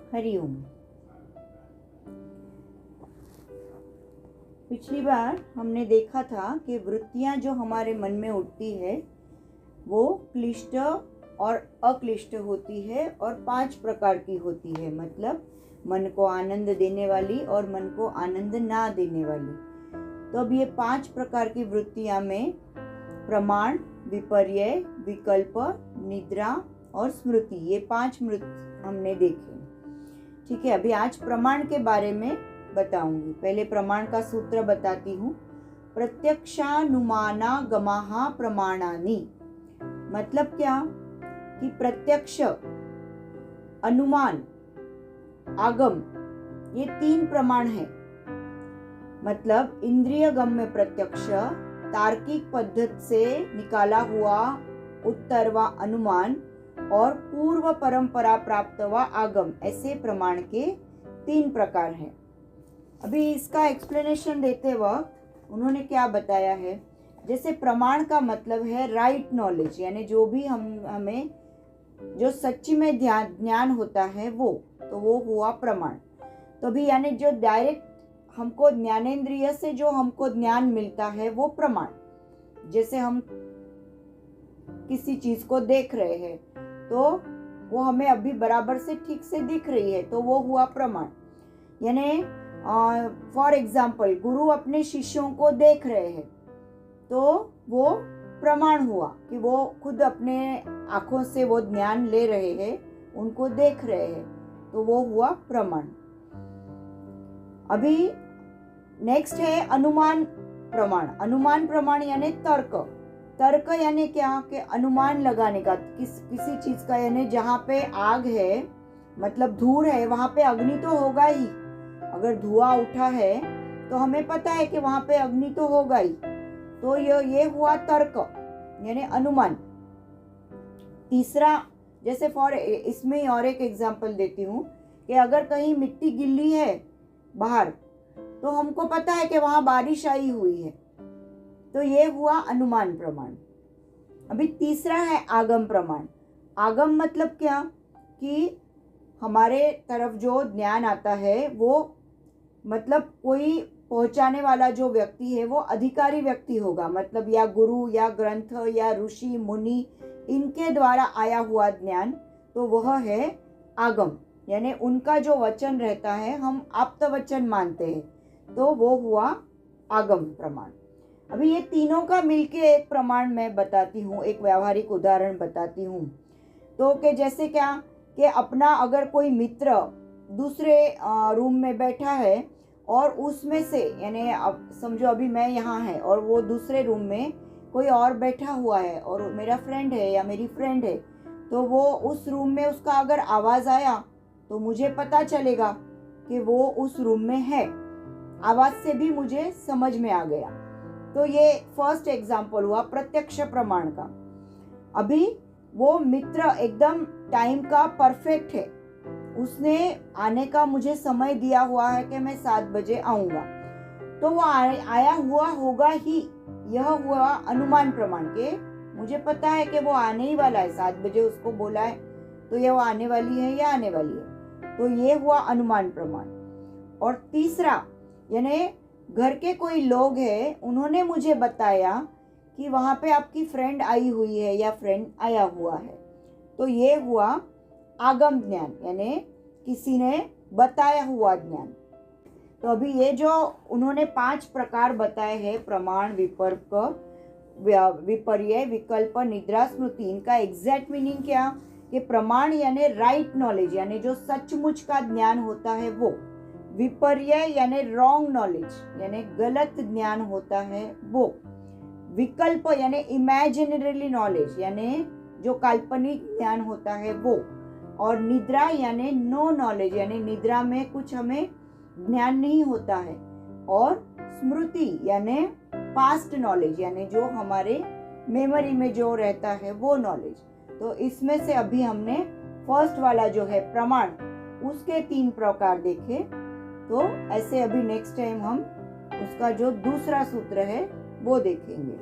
हरिओम। पिछली बार हमने देखा था कि वृत्तियां जो हमारे मन में उठती है वो क्लिष्ट और अक्लिष्ट होती है और 5 प्रकार की होती है। मतलब मन को आनंद देने वाली और मन को आनंद ना देने वाली। तो अब ये 5 प्रकार की वृत्तियां में प्रमाण, विपर्यय, विकल्प, निद्रा और स्मृति, ये 5 वृत्ति हमने देखे। ठीक है, अभी आज प्रमाण के बारे में बताऊंगी। पहले प्रमाण का सूत्र बताती हूँ। प्रत्यक्षानुमानागमाः प्रमाणानि। मतलब क्या कि प्रत्यक्ष, अनुमान, आगम, ये 3 प्रमाण है। मतलब इंद्रिय गम्य प्रत्यक्ष, तार्किक पद्धति से निकाला हुआ उत्तर व अनुमान और पूर्व परंपरा प्राप्त व आगम, ऐसे प्रमाण के 3 प्रकार हैं। अभी इसका एक्सप्लेनेशन देते वक्त उन्होंने क्या बताया है, जैसे प्रमाण का मतलब है राइट नॉलेज, यानी जो भी हमें जो सच्ची में ज्ञान होता है वो हुआ प्रमाण। तो अभी यानी जो डायरेक्ट हमको ज्ञानेंद्रिय से जो हमको ज्ञान मिलता है वो प्रमाण। जैसे हम किसी चीज को देख रहे हैं तो वो हमें अभी बराबर से ठीक से दिख रही है तो वो हुआ प्रमाण। यानी फॉर एग्जाम्पल गुरु अपने शिष्यों को देख रहे हैं तो वो प्रमाण हुआ कि वो खुद अपने आंखों से वो ज्ञान ले रहे हैं, उनको देख रहे हैं, तो वो हुआ प्रमाण। अभी नेक्स्ट है अनुमान प्रमाण। अनुमान प्रमाण यानी तर्क यानी क्या कि अनुमान लगाने का किसी चीज का, यानी जहाँ पे आग है मतलब धूल है वहां पे अग्नि तो होगा ही। अगर धुआं उठा है तो हमें पता है कि वहां पे अग्नि तो होगा ही। तो ये हुआ तर्क यानी अनुमान। तीसरा, जैसे इसमें और एक एग्जांपल देती हूँ कि अगर कहीं मिट्टी गिल्ली है बाहर तो हमको पता है कि वहां बारिश आई हुई है, तो ये हुआ अनुमान प्रमाण। अभी तीसरा है आगम प्रमाण। आगम मतलब क्या कि हमारे तरफ जो ज्ञान आता है वो मतलब कोई पहुंचाने वाला जो व्यक्ति है वो अधिकारी व्यक्ति होगा, मतलब या गुरु या ग्रंथ या ऋषि मुनि, इनके द्वारा आया हुआ ज्ञान, तो वह है आगम। यानी उनका जो वचन रहता है हम आप्त वचन मानते हैं, तो वो हुआ आगम प्रमाण। अभी ये तीनों का मिलके एक प्रमाण मैं बताती हूँ, एक व्यावहारिक उदाहरण बताती हूँ। तो कि जैसे क्या कि अपना अगर कोई मित्र दूसरे रूम में बैठा है और उसमें से, यानी अब समझो अभी मैं यहाँ है और वो दूसरे रूम में कोई और बैठा हुआ है और मेरा फ्रेंड है या मेरी फ्रेंड है, तो वो उस रूम में उसका अगर आवाज आया तो मुझे पता चलेगा कि वो उस रूम में है। आवाज से भी मुझे समझ में आ गया। तो ये फर्स्ट एग्जाम्पल हुआ प्रत्यक्ष प्रमाण का। अभी वो मित्र एकदम टाइम का परफेक्ट है, उसने आने का मुझे समय दिया हुआ है कि मैं 7 बजे आऊंगा, तो वो आया हुआ होगा ही। यह हुआ अनुमान प्रमाण के मुझे पता है कि वो आने ही वाला है, 7 बजे उसको बोला है तो ये वो आने वाली है या आने वाली है, तो ये हुआ अनुमान प्रमाण। और तीसरा, यानी घर के कोई लोग हैं, उन्होंने मुझे बताया कि वहां पे आपकी फ्रेंड आई हुई है या फ्रेंड आया हुआ है, तो ये हुआ आगम ज्ञान, यानी किसी ने बताया हुआ ज्ञान। तो अभी ये जो उन्होंने 5 प्रकार बताए हैं, प्रमाण, विपर्यय, विकल्प, निद्रा, स्मृति, इनका एग्जैक्ट मीनिंग क्या कि प्रमाण यानी राइट नॉलेज, यानी जो सचमुच का ज्ञान होता है वो। विपर्यय यानी रॉन्ग नॉलेज, यानी गलत ज्ञान होता है वो। विकल्प यानी इमेजिनरी नॉलेज, यानी जो काल्पनिक ज्ञान होता है वो। और निद्रा यानी नो नॉलेज, यानी निद्रा में कुछ हमें ज्ञान नहीं होता है। और स्मृति यानी पास्ट नॉलेज, यानी जो हमारे मेमोरी में जो रहता है वो नॉलेज। तो इसमें से अभी हमने फर्स्ट वाला जो है प्रमाण, उसके 3 प्रकार देखे। तो ऐसे अभी नेक्स्ट टाइम हम उसका जो दूसरा सूत्र है वो देखेंगे।